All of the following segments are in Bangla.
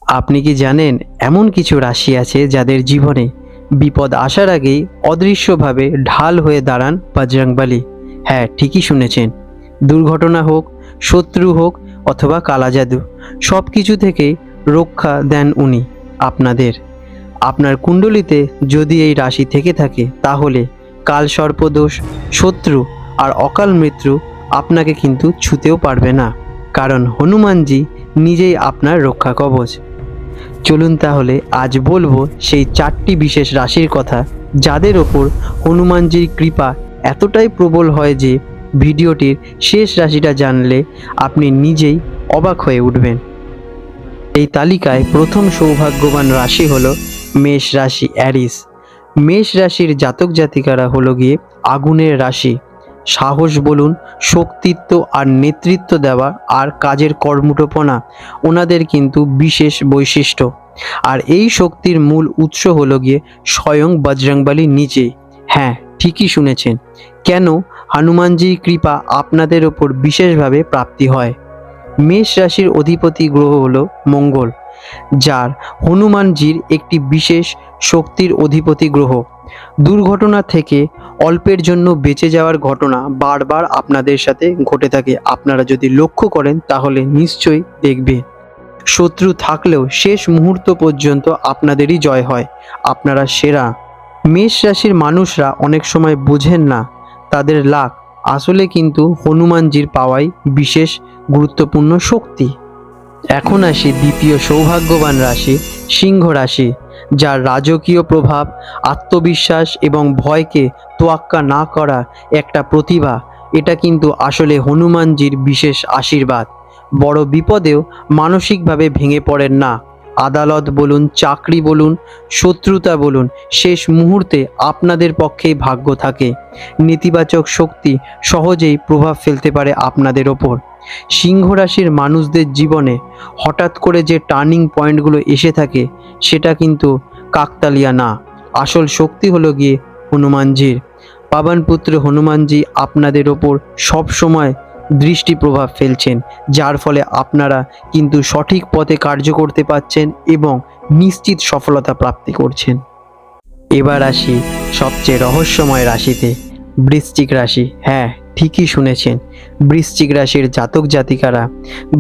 আপনি কি জানেন এমন কিছু রাশি আছে যাদের জীবনে বিপদ আসার আগেই অদৃশ্যভাবে ঢাল হয়ে দাঁড়ান বজরংবলী? হ্যাঁ, ঠিকই শুনেছেন। দুর্ঘটনা হোক, শত্রু হোক অথবা কালা জাদু, সব কিছু থেকে রক্ষা দেন উনি আপনাদের। আপনার কুণ্ডলিতে যদি এই রাশি থেকে থাকে তাহলে কাল সর্পদোষ, শত্রু আর অকাল মৃত্যু আপনাকে কিন্তু ছুঁতেও পারবে না, কারণ হনুমানজি নিজেই আপনার রক্ষা কবচ। চলুন তাহলে আজ বলবো সেই 4টি বিশেষ রাশির কথা যাদের ওপর হনুমানজির কৃপা এতটাই প্রবল হয় যে ভিডিওটির শেষ রাশিটা জানলে আপনি নিজেই অবাক হয়ে উঠবেন। এই তালিকায় প্রথম সৌভাগ্যবান রাশি হলো মেষ রাশি, অ্যারিস। মেষ রাশির জাতক জাতিকারা হলো গিয়ে আগুনের রাশি। সাহস বলুন, শক্তিত্ব আর নেতৃত্ব দেওয়া আর কাজের কর্মঠোপনা ওনাদের কিন্তু বিশেষ বৈশিষ্ট্য। আর এই শক্তির মূল উৎস হলো গিয়ে স্বয়ং বজরংবলী নিজেই। হ্যাঁ, ঠিকই শুনেছেন। কেন হনুমানজির কৃপা আপনাদের ওপর বিশেষভাবে প্রাপ্তি হয়? মেষ রাশির অধিপতি গ্রহ হলো মঙ্গল, যার হনুমানজির একটি বিশেষ শক্তির অধিপতি গ্রহ। দুর্ঘটনা থেকে অল্পের জন্য বেঁচে যাওয়ার ঘটনা বারবার আপনাদের সাথে ঘটে থাকে। আপনারা যদি লক্ষ্য করেন তাহলে নিশ্চয়ই দেখবেন। শত্রু থাকলেও শেষ মুহূর্ত পর্যন্ত আপনাদেরই জয় হয়, আপনারা সেরা। মেষ রাশির মানুষরা অনেক সময় বোঝেন না তাদের লাক আসলে কিন্তু হনুমানজির পাওয়াই বিশেষ গুরুত্বপূর্ণ শক্তি। এখন আসি দ্বিতীয় সৌভাগ্যবান রাশি, সিংহ রাশি, যার রাজকীয় প্রভাব, আত্মবিশ্বাস এবং ভয়কে তোয়াক্কা না করা একটা প্রতিভা। এটা কিন্তু আসলে হনুমানজির বিশেষ আশীর্বাদ। বড় বিপদেও মানসিকভাবে ভেঙে পড়েন না। আদালত বলুন, চাকরি বলুন, শত্রুতা বলুন, শেষ মুহূর্তে আপনাদের পক্ষেই ভাগ্য থাকে। নেতিবাচক শক্তি সহজেই প্রভাব ফেলতে পারে আপনাদের ওপর। সিংহ রাশির মানুষদের জীবনে হঠাৎ করে যে টার্নিং পয়েন্টগুলো এসে থাকে সেটা কিন্তু কাকতালীয় না। আসল শক্তি হলো গিয়ে হনুমানজির। পাবনপুত্র হনুমানজি আপনাদের ওপর সব সময় দৃষ্টি প্রভাব ফেলছেন, যার ফলে আপনারা কিন্তু সঠিক পথে কার্য করতে পারছেন এবং নিশ্চিত সফলতা প্রাপ্তি করছেন। এবার আসি সবচেয়ে রহস্যময় রাশিতে, বৃশ্চিক রাশি। হ্যাঁ, ঠিকই শুনেছেন। বৃশ্চিক রাশির জাতক জাতিকারা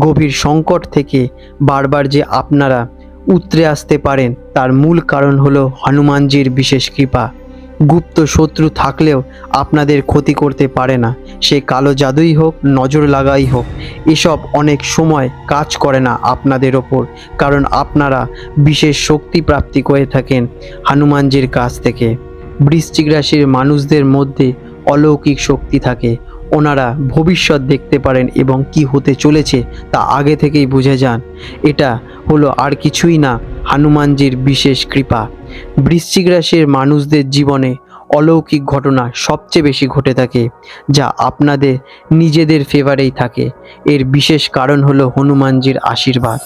গভীর সংকট থেকে বারবার যে আপনারা উতরে আসতে পারেন তার মূল কারণ হলো হনুমানজির বিশেষ কৃপা। গুপ্ত শত্রু থাকলেও আপনাদের ক্ষতি করতে পারে না, সে কালো জাদুই হোক, নজর লাগাই হোক, এসব অনেক সময় কাজ করে না আপনাদের ওপর, কারণ আপনারা বিশেষ শক্তি প্রাপ্তি করে থাকেন হনুমানজির কাছ থেকে। বৃশ্চিক রাশির মানুষদের মধ্যে অলৌকিক শক্তি থাকে। ওনারা ভবিষ্যৎ দেখতে পারেন এবং কি হতে চলেছে তা আগে থেকেই বুঝে যান। এটা হলো আর কিছুই না, হনুমানজির বিশেষ কৃপা। বৃশ্চিক রাশির মানুষদের জীবনে অলৌকিক ঘটনা সবচেয়ে বেশি ঘটে থাকে, যা আপনাদের নিজেদের ফেভারেই থাকে। এর বিশেষ কারণ হলো হনুমানজির আশীর্বাদ।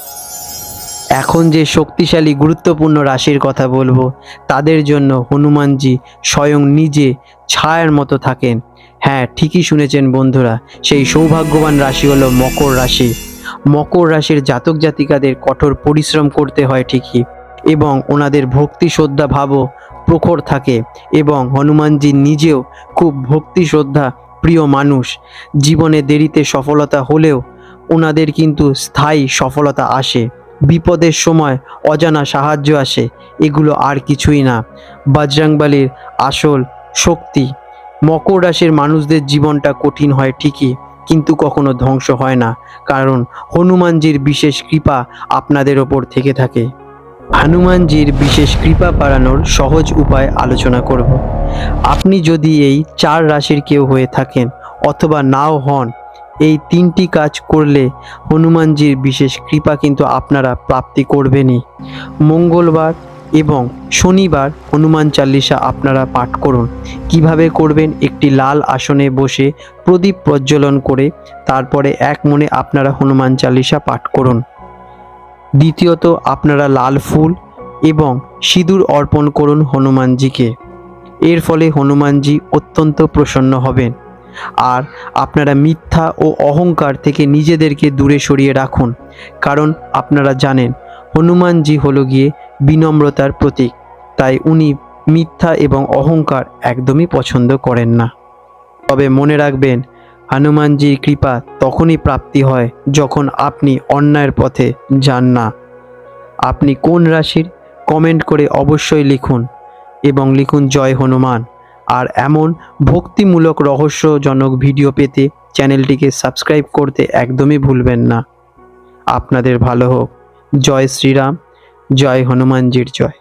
এখন যে শক্তিশালী গুরুত্বপূর্ণ রাশির কথা বলবো তাদের জন্য হনুমানজি স্বয়ং নিজে ছায়ার মতো থাকেন। হ্যাঁ, ঠিকই শুনেছেন বন্ধুরা, সেই সৌভাগ্যবান রাশি হলো মকর রাশি। মকর রাশির জাতক জাতিকাদের কঠোর পরিশ্রম করতে হয় ঠিকই, এবং ওনাদের ভক্তি শ্রদ্ধা ভাবও প্রখর থাকে, এবং হনুমানজি নিজেও খুব ভক্তি শ্রদ্ধা প্রিয় মানুষ। জীবনে দেরিতে সফলতা হলেও ওনাদের কিন্তু স্থায়ী সফলতা আসে। বিপদের সময় অজানা সাহায্য আসে, এগুলো আর কিছুই না, বজরংবলীর আসল শক্তি। মকর রাশির মানুষদের জীবনটা কঠিন হয় ঠিকই, কিন্তু কখনো ধ্বংস হয় না, কারণ হনুমানজির বিশেষ কৃপা আপনাদের ওপর থেকে থাকে। হনুমানজির বিশেষ কৃপা বাড়ানোর সহজ উপায় আলোচনা করব। আপনি যদি এই 4 রাশির কেউ হয়ে থাকেন অথবা নাও হন, এই 3টি কাজ করলে হনুমানজির বিশেষ কৃপা কিন্তু আপনারা প্রাপ্তি করবেনই। মঙ্গলবার এবং শনিবার হনুমান চালিসা আপনারা পাঠ করুন। কিভাবে করবেন? একটি লাল আসনে বসে প্রদীপ প্রজ্বলন করে তারপরে এক মনে আপনারা হনুমান চালিসা পাঠ করুন। দ্বিতীয়ত, আপনারা লাল ফুল এবং সিঁদুর অর্পণ করুন হনুমানজিকে। এর ফলে হনুমানজি অত্যন্ত প্রসন্ন হবেন। আর আপনারা মিথ্যা ও অহংকার থেকে নিজেদেরকে দূরে সরিয়ে রাখুন, কারণ আপনারা জানেন হনুমানজি হলো গিয়ে বিনম্রতার প্রতীক, তাই উনি মিথ্যা এবং অহংকার একদমই পছন্দ করেন না। তবে মনে রাখবেন, হনুমানজির কৃপা তখনই প্রাপ্তি হয় যখন আপনি অন্যায়ের পথে যান না। আপনি কোন রাশির কমেন্ট করে অবশ্যই লিখুন এবং লিখুন জয় হনুমান। আর এমন ভক্তিমূলক রহস্যজনক ভিডিও পেতে চ্যানেলটিকে সাবস্ক্রাইব করতে একদমই ভুলবেন না। আপনাদের ভালো হোক। জয় শ্রীরাম, জয় হনুমানজির জয়।